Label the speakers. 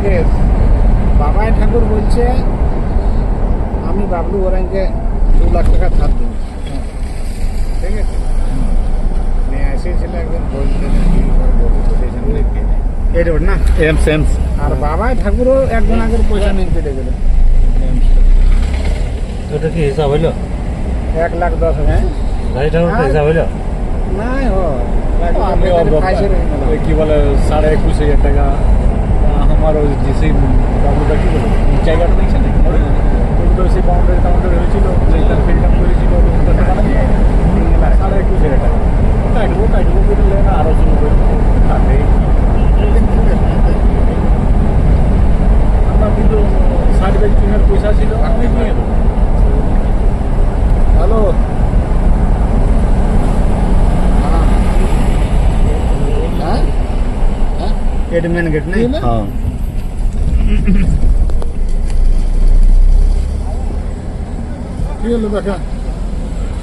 Speaker 1: Case বাবাই ঠাকুর বলছে আমি বাবলু ওরাইকে 2 লাখ টাকা ধার দিব। ঠিক আছে, নিয়ে এসেছিল একজন বলছে
Speaker 2: এটা না এমস এমস
Speaker 1: আর বাবাই ঠাকুরও একজন আগের পয়সা নিয়ে কেটে গেল।
Speaker 2: ওটা কি হিসাব হইলো?
Speaker 1: 1,10,000।
Speaker 2: গাড়ি ঠাকুর হিসাব হইলো?
Speaker 1: নাই হ
Speaker 3: আমি কি বলে 21,500 টাকা আমার ওই ডিসি বাবুটা কি বলে জায়গাটা দেখছেন ওগুলো সেই বাউন্ডারি টাউন্ডারি হয়েছিল যেটা ফিল্ডাম করেছিল 21,500 টাকা কাটবো করে না আরো শুরু করে তাতে আমরা কিন্তু 60 ব্যাগ কিনার পয়সা ছিল আমি নিয়ে দেবো।
Speaker 1: হ্যালো, হ্যাঁ হ্যাঁ
Speaker 2: এটা মেন গেট নাই? হ্যাঁ
Speaker 1: কি হলো দেখা